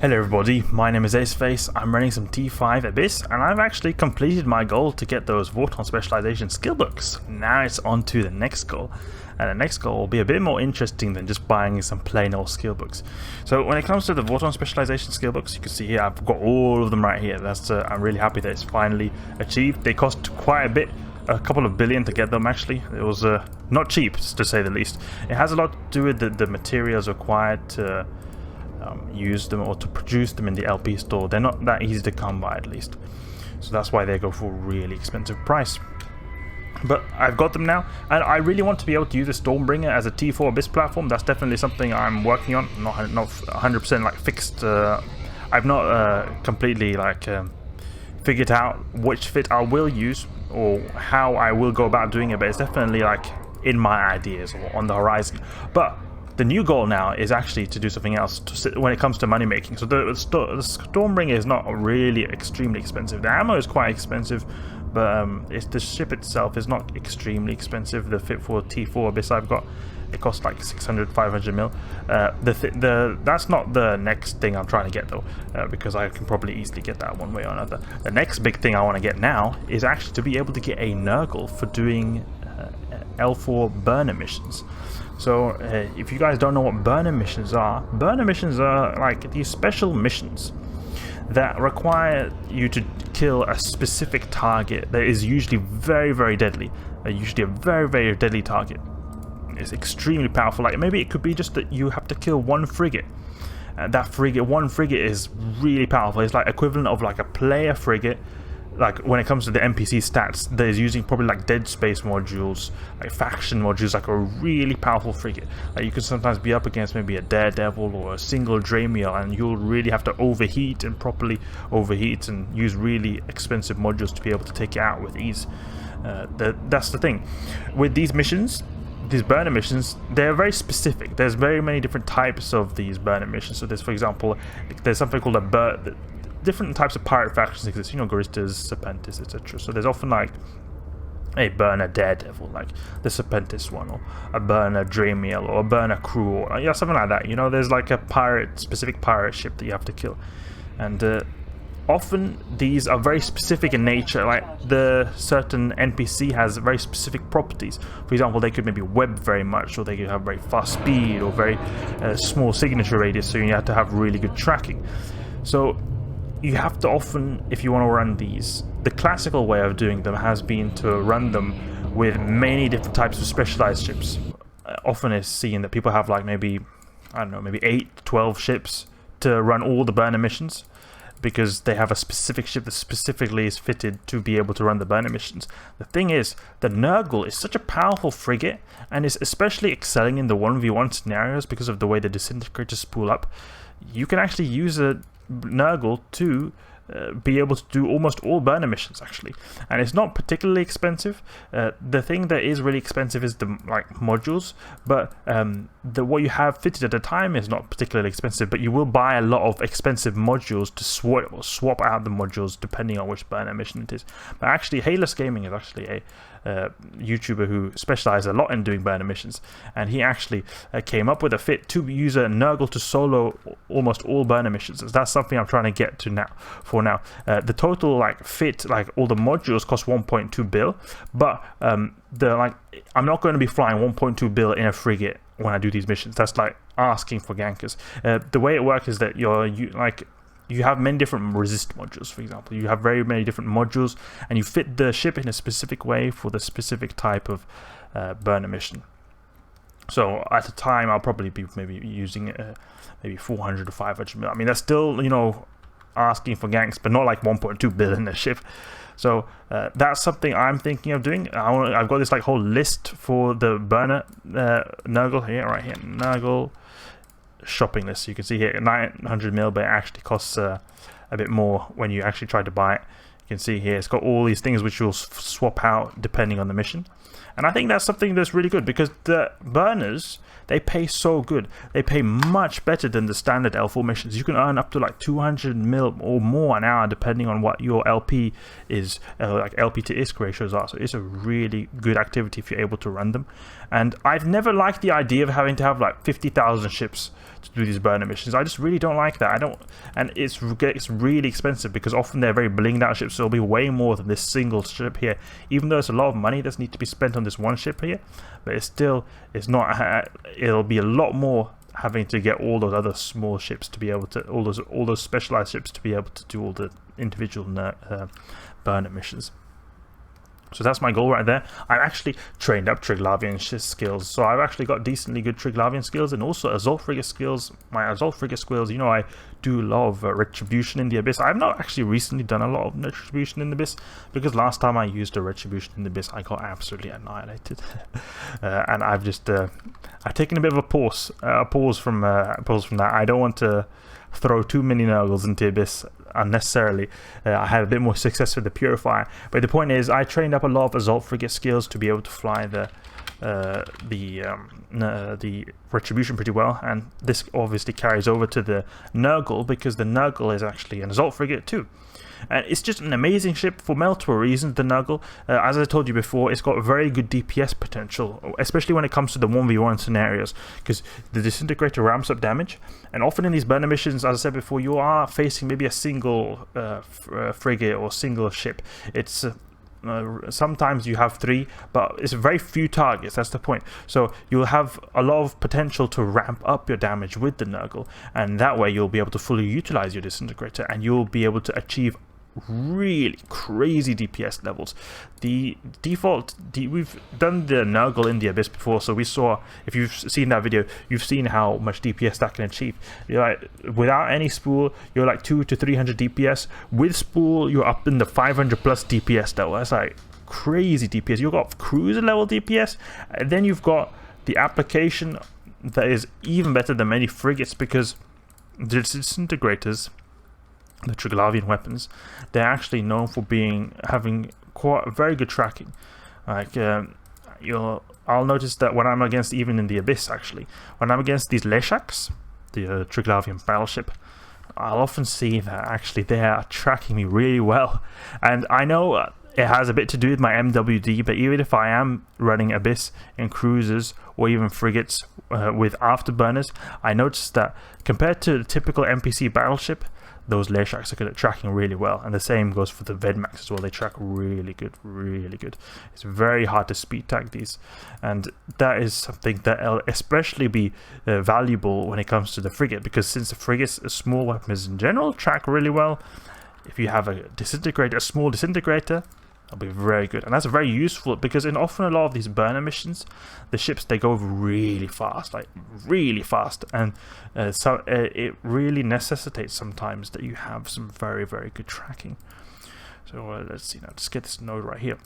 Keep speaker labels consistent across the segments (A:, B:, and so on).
A: Hello everybody, my name is Aceface, I'm running some T5 Abyss, and I've actually completed my goal to get those Vorton Specialization skill books. Now it's on to the next goal, and the next goal will be a bit more interesting than just buying some plain old skill books. So when it comes to the Vorton Specialization skill books, you can see here I've got all of them right here. I'm really happy that it's finally achieved. They cost quite a bit, a couple of billion to get them actually. It was not cheap, to say the least. It has a lot to do with the materials required to use them or to produce them in the LP store. They're not that easy to come by, at least, so that's why they go for a really expensive price. But I've got them now, and I really want to be able to use the Stormbringer as a T4 Abyss platform. That's definitely something I'm working on. Not 100% like fixed. I've not completely like figured out which fit I will use or how I will go about doing it, but it's definitely like in my ideas or on the horizon. But the new goal now is actually to do something else when it comes to money making. So the Stormbringer is not really extremely expensive. The ammo is quite expensive, but the ship itself is not extremely expensive. The fit for T4 Abyss I've got, it costs like 600-500 mil. That's not the next thing I'm trying to get though, because I can probably easily get that one way or another. The next big thing I want to get now is actually to be able to get a Nergal for doing L4 burner missions. So if you guys don't know what burner missions are like these special missions that require you to kill a specific target that is usually very, very deadly. Usually a very, very deadly target. It's extremely powerful. Like maybe it could be just that you have to kill one frigate. One frigate is really powerful. It's like equivalent of like a player frigate. Like when it comes to the NPC stats, there's using probably like dead space modules, like faction modules, like a really powerful frigate. Like you could sometimes be up against maybe a daredevil or a single Dramiel, and you'll really have to overheat and properly overheat and use really expensive modules to be able to take it out with ease. That's the thing with these missions. These burner missions, they're very specific. There's very many different types of these burner missions. So there's, for example, there's something called a different types of pirate factions exist, you know, Goristas, Serpentis, etc. So there's often like a burner daredevil, like the Serpentis one, or a burner Dramiel, or a burner crew, or yeah, something like that. You know, there's like a specific pirate ship that you have to kill, and often these are very specific in nature. Like the certain NPC has very specific properties. For example, they could maybe web very much, or they could have very fast speed, or very small signature radius. So you have to have really good tracking. So you have to often, if you want to run these, the classical way of doing them has been to run them with many different types of specialized ships. Often it's seen that people have like maybe, I don't know, maybe 8-12 ships to run all the burner missions, because they have a specific ship that specifically is fitted to be able to run the burner missions. The thing is, the Nergal is such a powerful frigate, and is especially excelling in the 1v1 scenarios because of the way the disintegrators spool up. You can actually use a Nergal to be able to do almost all burner missions actually, and it's not particularly expensive. The thing that is really expensive is the modules, but what you have fitted at the time is not particularly expensive, but you will buy a lot of expensive modules to swap out the modules depending on which burner mission it is. But actually Halus Gaming is actually a YouTuber who specializes a lot in doing burner missions, and he actually came up with a fit to use a Nergal to solo almost all burner missions. That's something I'm trying to get to now. The total fit, all the modules cost 1.2 bill, but I'm not going to be flying 1.2 bill in a frigate when I do these missions. That's like asking for gankers. The way it works is that you have many different resist modules. For example, you have very many different modules, and you fit the ship in a specific way for the specific type of burner mission. So at the time, I'll probably be maybe using maybe 400 to 500 mil. I mean, that's still, you know, asking for ganks, but not like 1.2 billion in a ship. So that's something I'm thinking of doing. I've got this whole list for the burner Nergal here, right here, Nergal shopping list. So you can see here 900 mil, but it actually costs a bit more when you actually try to buy it. You can see here it's got all these things which you'll swap out depending on the mission, And I think that's something that's really good, because the burners, they pay so good. They pay much better than the standard L4 missions. You can earn up to like 200 mil or more an hour, depending on what your LP is, like LP to ISK ratios are. So it's a really good activity if you're able to run them. And I've never liked the idea of having to have like 50,000 ships to do these burner missions. I just really don't like that. And it's really expensive, because often they're very blinged out ships, so it'll be way more than this single ship here. Even though it's a lot of money that's need to be spent on this one ship here, but it's not. It'll be a lot more having to get all those other small ships to be able to, all those specialized ships to be able to do all the individual burner missions. So that's my goal right there. I've actually trained up Triglavian skills, so I've actually got decently good Triglavian skills, and also Assault Frigate skills. My Assault Frigate skills, you know, I do a lot of Retribution in the Abyss. I've not actually recently done a lot of Retribution in the Abyss, because last time I used a Retribution in the Abyss, I got absolutely annihilated. And I've just I've taken a bit of a pause from that. I don't want to throw too many Nergals into Abyss unnecessarily. I had a bit more success with the Purifier, but the point is, I trained up a lot of Assault Frigate skills to be able to fly the Retribution pretty well, and this obviously carries over to the Nergal, because the Nergal is actually an Assault Frigate too. And it's just an amazing ship for multiple reasons, the Nergal. As I told you before, it's got very good DPS potential, especially when it comes to the 1v1 scenarios, because the Disintegrator ramps up damage, and often in these burner missions, as I said before, you are facing maybe a single frigate or single ship. It's sometimes you have 3, but it's very few targets. That's the point. So you'll have a lot of potential to ramp up your damage with the Nergal, and that way you'll be able to fully utilize your Disintegrator, and you'll be able to achieve really crazy DPS levels. The default, we've done the Nergal in the Abyss before, so we saw, if you've seen that video, you've seen how much DPS that can achieve. You're like, without any spool, you're like 200 to 300 DPS. With spool, you're up in the 500 plus DPS level. That's like crazy DPS. You've got cruiser level DPS, and then you've got the application that is even better than many frigates, because the Disintegrators, the Triglavian weapons, they're actually known for having quite very good tracking. Like I'll notice that when I'm against, even in the Abyss actually, when I'm against these Leshaks, the Triglavian battleship, I'll often see that actually they are tracking me really well. And I know it has a bit to do with my MWD, but even if I am running Abyss in cruisers or even frigates with afterburners, I noticed that compared to the typical NPC battleship, those Leshaks are good at tracking really well, and the same goes for the Vedmax as well. They track really good, really good. It's very hard to speed tag these, and that is something that'll especially be valuable when it comes to the frigate, because since the frigates, small weapons in general, track really well, if you have a disintegrator, a small disintegrator, that'll be very good. And that's very useful, because in often a lot of these burner missions, the ships, they go really fast, like really fast, and so it really necessitates sometimes that you have some very, very good tracking. So let's see now, just get this node right here.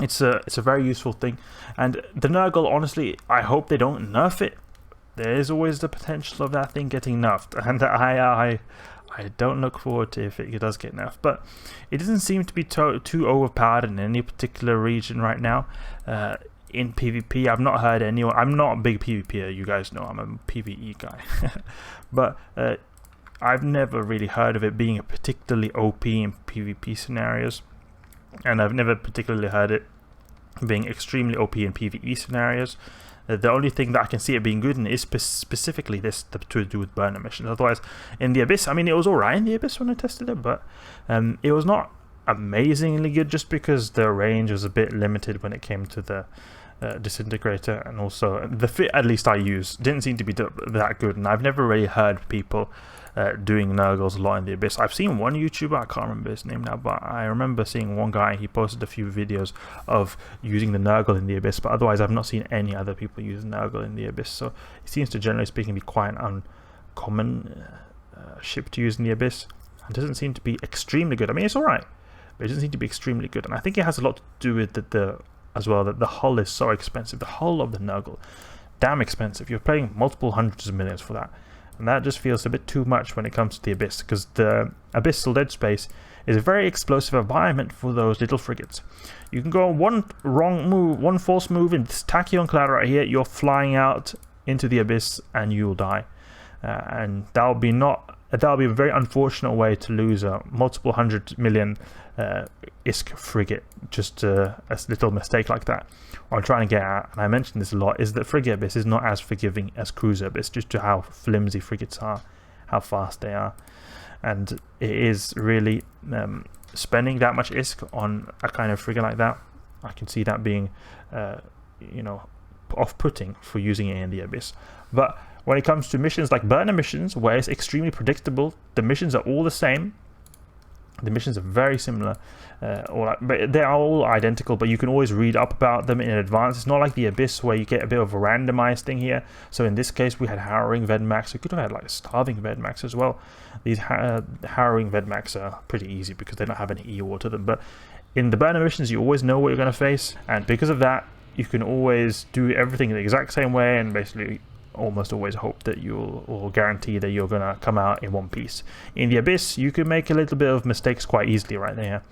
A: It's a very useful thing, and the Nergal, honestly, I hope they don't nerf it. There is always the potential of that thing getting nerfed, and I don't look forward to if it does get nerfed, but it doesn't seem to be too overpowered in any particular region right now. In PvP, I've not heard anyone. I'm not a big PvPer, you guys know I'm a PvE guy, but I've never really heard of it being a particularly OP in PvP scenarios, and I've never particularly heard it being extremely OP in PvE scenarios. The only thing that I can see it being good in is specifically this to do with burner missions. Otherwise, in the Abyss, I mean, it was alright in the Abyss when I tested it, but it was not amazingly good, just because the range was a bit limited when it came to the disintegrator, and also the fit, at least I used, didn't seem to be that good, and I've never really heard people doing Nergals a lot in the Abyss. I've seen one YouTuber, I can't remember his name now, but I remember seeing one guy, he posted a few videos of using the Nergal in the Abyss, but otherwise I've not seen any other people use Nergal in the Abyss. So it seems to, generally speaking, be quite an uncommon ship to use in the Abyss. It doesn't seem to be extremely good. I mean, it's alright, but it doesn't seem to be extremely good, and I think it has a lot to do with as well, that the hull is so expensive. The hull of the Nergal, damn expensive. You're paying multiple hundreds of millions for that, and that just feels a bit too much when it comes to the Abyss, because the Abyssal dead space is a very explosive environment for those little frigates. You can go one wrong move, one false move in this Tachyon cloud right here, you're flying out into the abyss and you'll die. And that'll be a very unfortunate way to lose a multiple 100 million ISK frigate, just a little mistake like that. What I'm trying to get at, and I mentioned this a lot, is that frigate abyss is not as forgiving as cruiser abyss, just to how flimsy frigates are, how fast they are, and it is really spending that much ISK on a kind of frigate like that. I can see that being, you know, off-putting for using it in the abyss. But when it comes to missions like burner missions, where it's extremely predictable, the missions are all the same. The missions are very similar, but they are all identical, but you can always read up about them in advance. It's not like the Abyss where you get a bit of a randomized thing here. So in this case, we had Harrowing Vedmax. We could have had like Starving Vedmax as well. These Harrowing Vedmax are pretty easy because they don't have any E-War to them. But in the burner missions, you always know what you're going to face. And because of that, you can always do everything the exact same way and basically almost always hope that or guarantee that you're going to come out in one piece. In the Abyss, you can make a little bit of mistakes quite easily right there.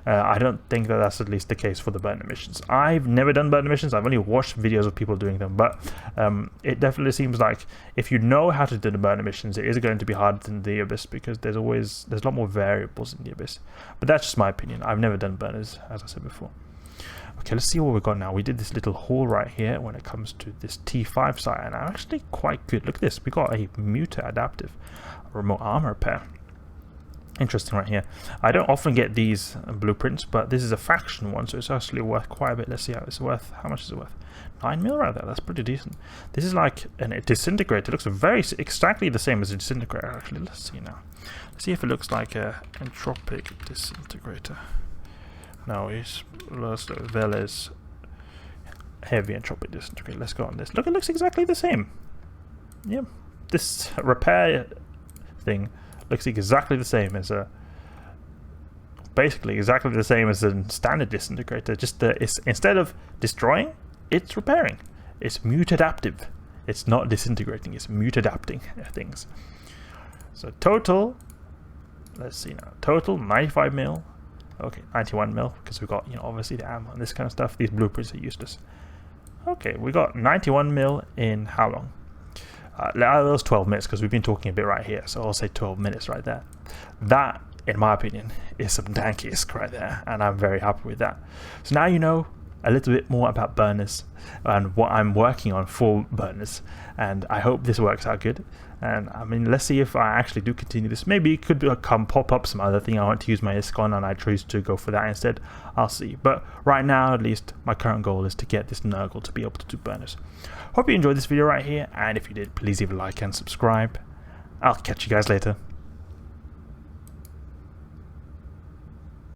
A: I don't think that that's at least the case for the burner missions. I've never done burner missions. I've only watched videos of people doing them, but it definitely seems like if you know how to do the burner missions, it is going to be harder than the Abyss because there's a lot more variables in the Abyss. But that's just my opinion. I've never done burners, as I said before. Okay, let's see what we've got now. We did this little haul right here when it comes to this T5 site, and I'm actually quite good. Look at this. We got a Muta Adaptive Remote Armor Repair. Interesting right here. I don't often get these blueprints, but this is a faction one, so it's actually worth quite a bit. Let's see how it's worth. How much is it worth? 9 mil right there. That's pretty decent. This is like a disintegrator. It looks exactly the same as a disintegrator, actually. Let's see now. Let's see if it looks like a entropic disintegrator. No, it's Veles heavy entropic disintegrator. Let's go on this. Look, it looks exactly the same. Yeah, this repair thing looks exactly the same as basically exactly the same as a standard disintegrator. Just it's instead of destroying, it's repairing. It's mutadaptive. It's not disintegrating. It's mutadapting things. So total, let's see now. Total 95 mil. Okay, 91 mil, because we got, you know, obviously the ammo and this kind of stuff. These blueprints are useless. Okay, we got 91 mil in how long? Those 12 minutes, because we've been talking a bit right here, so I'll say 12 minutes right there. That, in my opinion, is some dank ISK right there, and I'm very happy with that. So now you know a little bit more about burners and what I'm working on for burners, and I hope this works out good. And I mean, let's see if I actually do continue this. Maybe it could pop up some other thing I want to use my ISK on, and I choose to go for that instead. I'll see. But right now, at least, my current goal is to get this Nergal to be able to do burners. Hope you enjoyed this video right here, and if you did, please leave a like and subscribe. I'll catch you guys later.